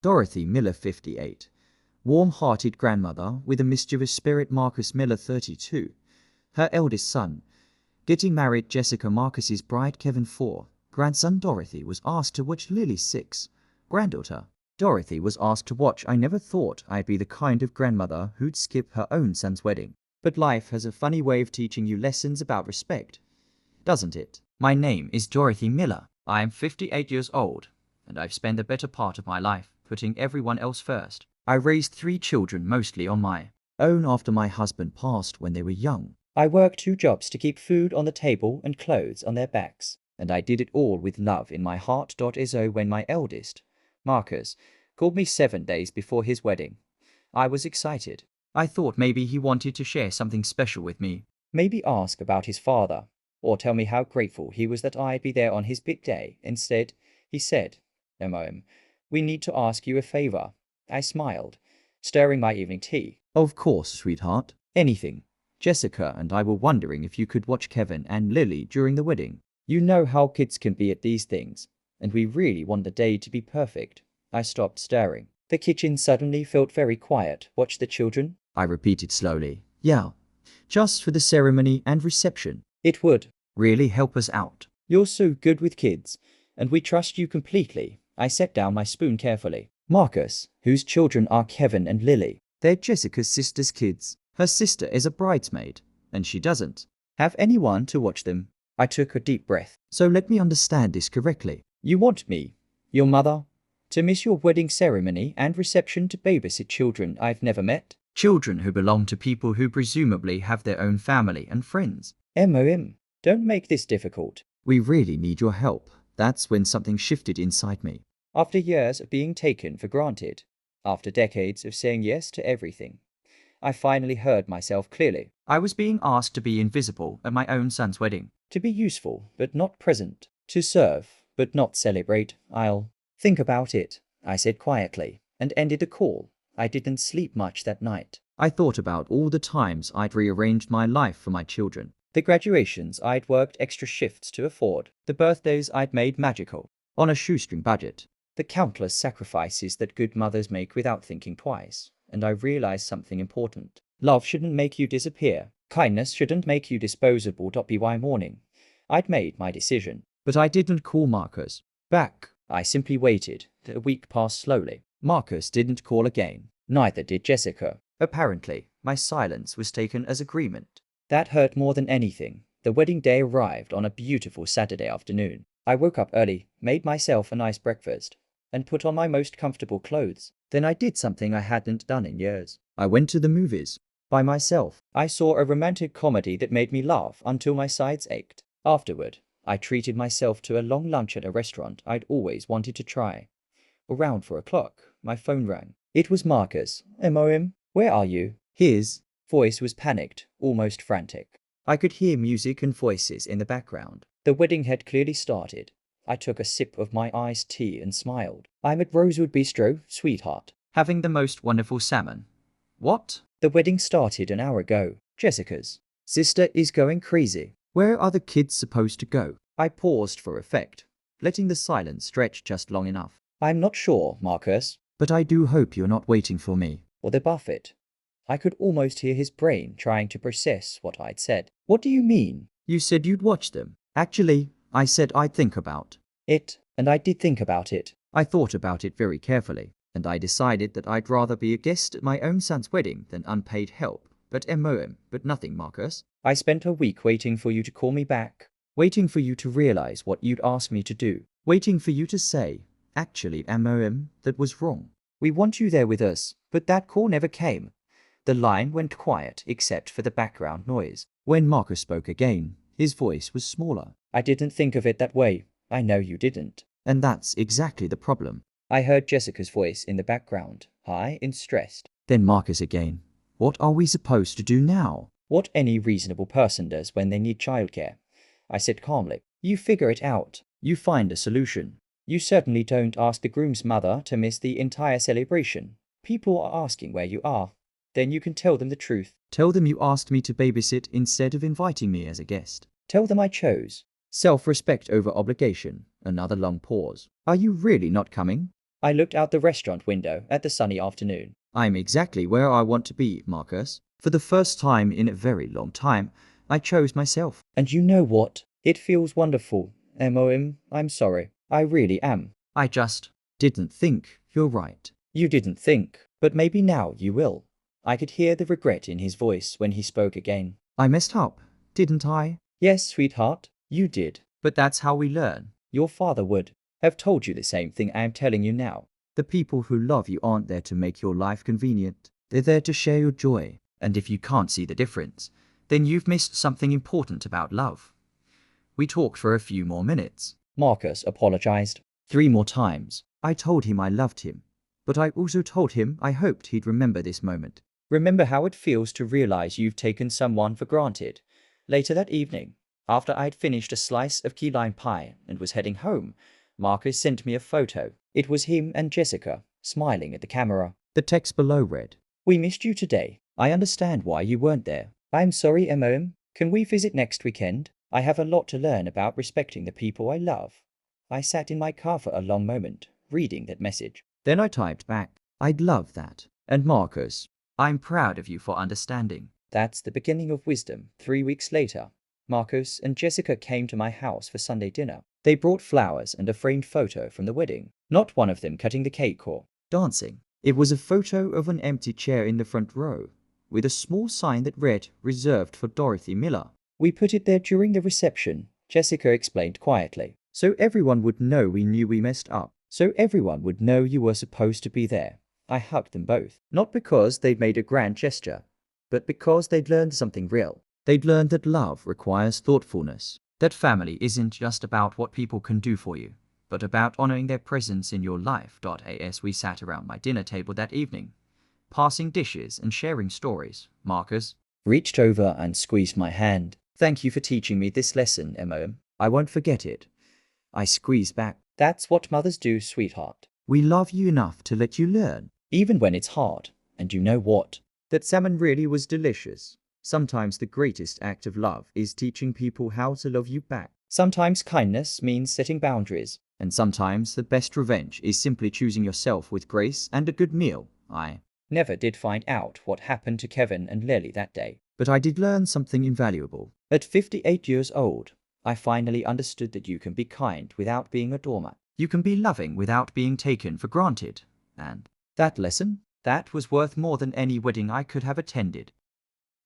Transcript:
Dorothy Miller, 58. Warm-hearted grandmother with a mischievous spirit. Marcus Miller, 32. Her eldest son. Getting married. Jessica, Marcus's bride. Kevin, 4. Grandson. Dorothy was asked to watch. Lily, 6. Granddaughter. Dorothy was asked to watch. I never thought I'd be the kind of grandmother who'd skip her own son's wedding. But life has a funny way of teaching you lessons about respect, doesn't it? My name is Dorothy Miller. I am 58 years old, and I've spent the better part of my life putting everyone else first. I raised 3 children mostly on my own after my husband passed when they were young. I worked 2 jobs to keep food on the table and clothes on their backs, and I did it all with love in my heart. So when my eldest, Marcus, called me 7 days before his wedding, I was excited. I thought maybe he wanted to share something special with me. Maybe ask about his father, or tell me how grateful he was that I'd be there on his big day. Instead, he said, we need to ask you a favor. I smiled, stirring my evening tea. Of course, sweetheart. Anything. Jessica and I were wondering if you could watch Kevin and Lily during the wedding. You know how kids can be at these things, and we really want the day to be perfect. I stopped stirring. The kitchen suddenly felt very quiet. Watch the children? I repeated slowly. Yeah, just for the ceremony and reception. It would really help us out. You're so good with kids, and we trust you completely. I set down my spoon carefully. Marcus, whose children are Kevin and Lily? They're Jessica's sister's kids. Her sister is a bridesmaid, and she doesn't have anyone to watch them. I took a deep breath. So let me understand this correctly. You want me, your mother, to miss your wedding ceremony and reception to babysit children I've never met? Children who belong to people who presumably have their own family and friends. Don't make this difficult. We really need your help. That's when something shifted inside me. After years of being taken for granted, after decades of saying yes to everything, I finally heard myself clearly. I was being asked to be invisible at my own son's wedding, to be useful but not present, to serve but not celebrate. I'll think about it, I said quietly, and ended the call. I didn't sleep much that night. I thought about all the times I'd rearranged my life for my children, the graduations I'd worked extra shifts to afford, the birthdays I'd made magical, on a shoestring budget, the countless sacrifices that good mothers make without thinking twice. And I realized something important. Love shouldn't make you disappear. Kindness shouldn't make you disposable. By morning, I'd made my decision. But I didn't call Marcus back. I simply waited. A week passed slowly. Marcus didn't call again. Neither did Jessica. Apparently, my silence was taken as agreement. That hurt more than anything. The wedding day arrived on a beautiful Saturday afternoon. I woke up early, made myself a nice breakfast, and put on my most comfortable clothes. Then I did something I hadn't done in years. I went to the movies. By myself. I saw a romantic comedy that made me laugh until my sides ached. Afterward, I treated myself to a long lunch at a restaurant I'd always wanted to try. Around 4 o'clock, my phone rang. It was Marcus. Where are you? His voice was panicked, almost frantic. I could hear music and voices in the background. The wedding had clearly started. I took a sip of my iced tea and smiled. I'm at Rosewood Bistro, sweetheart. Having the most wonderful salmon. What? The wedding started an hour ago. Jessica's sister is going crazy. Where are the kids supposed to go? I paused for effect, letting the silence stretch just long enough. I'm not sure, Marcus. But I do hope you're not waiting for me. Or the buffet. I could almost hear his brain trying to process what I'd said. What do you mean? You said you'd watch them. Actually, I said I'd think about it, and I did think about it. I thought about it very carefully, and I decided that I'd rather be a guest at my own son's wedding than unpaid help. But nothing, Marcus. I spent a week waiting for you to call me back, waiting for you to realize what you'd asked me to do, waiting for you to say, actually, that was wrong. We want you there with us, but that call never came. The line went quiet except for the background noise. When Marcus spoke again, his voice was smaller. I didn't think of it that way. I know you didn't. And that's exactly the problem. I heard Jessica's voice in the background, high and stressed. Then Marcus again. What are we supposed to do now? What any reasonable person does when they need childcare. I said calmly. You figure it out. You find a solution. You certainly don't ask the groom's mother to miss the entire celebration. People are asking where you are. Then you can tell them the truth. Tell them you asked me to babysit instead of inviting me as a guest. Tell them I chose self-respect over obligation. Another long pause. Are you really not coming? I looked out the restaurant window at the sunny afternoon. I'm exactly where I want to be, Marcus. For the first time in a very long time, I chose myself. And you know what? It feels wonderful. I'm sorry. I really am. I just didn't think. You're right. You didn't think, but maybe now you will. I could hear the regret in his voice when he spoke again. I messed up, didn't I? Yes, sweetheart, you did. But that's how we learn. Your father would have told you the same thing I am telling you now. The people who love you aren't there to make your life convenient. They're there to share your joy. And if you can't see the difference, then you've missed something important about love. We talked for a few more minutes. Marcus apologized 3 more times. I told him I loved him, but I also told him I hoped he'd remember this moment. Remember how it feels to realize you've taken someone for granted. Later that evening, after I'd finished a slice of key lime pie and was heading home, Marcus sent me a photo. It was him and Jessica, smiling at the camera. The text below read, "We missed you today. I understand why you weren't there. I'm sorry, MOM. Can we visit next weekend? I have a lot to learn about respecting the people I love." I sat in my car for a long moment, reading that message. Then I typed back, "I'd love that. And Marcus, I'm proud of you for understanding." That's the beginning of wisdom. 3 weeks later, Marcus and Jessica came to my house for Sunday dinner. They brought flowers and a framed photo from the wedding. Not one of them cutting the cake or dancing. It was a photo of an empty chair in the front row, with a small sign that read, "Reserved for Dorothy Miller." "We put it there during the reception," Jessica explained quietly, "so everyone would know we knew we messed up. So everyone would know you were supposed to be there." I hugged them both, not because they'd made a grand gesture, but because they'd learned something real. They'd learned that love requires thoughtfulness, that family isn't just about what people can do for you, but about honoring their presence in your life. As we sat around my dinner table that evening, passing dishes and sharing stories, Marcus reached over and squeezed my hand. "Thank you for teaching me this lesson, MOM. I won't forget it." I squeezed back. "That's what mothers do, sweetheart. We love you enough to let you learn, even when it's hard. And you know what? That salmon really was delicious. Sometimes the greatest act of love is teaching people how to love you back. Sometimes kindness means setting boundaries, and sometimes the best revenge is simply choosing yourself with grace and a good meal." I never did find out what happened to Kevin and Lily that day, but I did learn something invaluable. At 58 years old, I finally understood that you can be kind without being a doormat. You can be loving without being taken for granted. And that lesson, that was worth more than any wedding I could have attended.